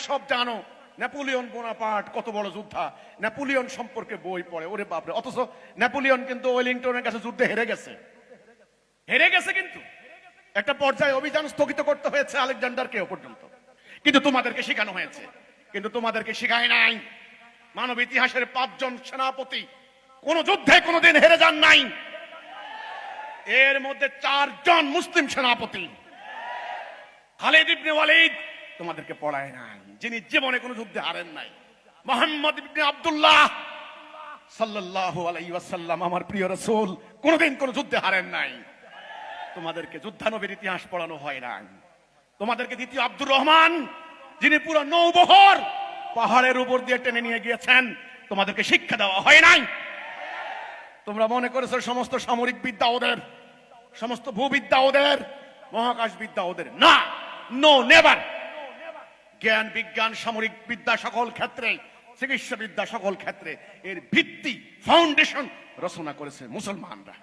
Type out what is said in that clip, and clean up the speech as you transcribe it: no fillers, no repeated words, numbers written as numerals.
সব জানো, Napoleon Bonaparte কত বড় যোদ্ধা, নেপোলিয়ন সম্পর্কে বই পড়ে, ওরে বাপরে। অথচ নেপোলিয়ন কিন্তু ওয়েলিংটনের কাছে যুদ্ধে হেরে গেছে, কিন্তু একটা পর্যায়ে অভিযান স্থগিত করতে হয়েছে আলেকজান্ডারকেও পর্যন্ত। কিন্তু তোমাদেরকে শেখানো হয়েছে, কিন্তু তোমাদেরকে শেখায় নাই। মানব ইতিহাসের 5 জন সেনাপতি কোন যুদ্ধে কোনদিন হেরে যান নাই। এর মধ্যে 4 জন মুসলিম সেনাপতি। খালিদ ইবনে ওয়ালিদ তোমাদেরকে পড়ায় নাই, যিনি জীবনে কোনো যুদ্ধে হারেন নাই। মুহাম্মদ ইবনে আব্দুল্লাহ সাল্লাল্লাহু আলাইহি ওয়াসাল্লাম, আমার প্রিয় রাসূল, কোনদিন কোন যুদ্ধে হারেন নাই। তোমাদেরকে যুদ্ধানবীর ইতিহাস পড়ানো হয় নাই। তোমাদেরকে দ্বিতীয় আব্দুর রহমান, যিনি পুরো নৌবহর পাহাড়ের উপর দিয়ে টেনে নিয়ে গিয়েছেন, তোমাদেরকে শিক্ষা দেওয়া হয় নাই। তোমরা মনে করেছো সমস্ত সামরিক বিদ্যা ওদের, সমস্ত ভূবিদ্যা ওদের, মহাকাশ বিদ্যা ওদের। না, নো নেভার। জ্ঞান বিজ্ঞান সামরিক বিদ্যা সকল ক্ষেত্রে, চিকিৎসা বিদ্যা সকল ক্ষেত্রে এর ভিত্তি ফাউন্ডেশন রচনা করেছে মুসলমানরা।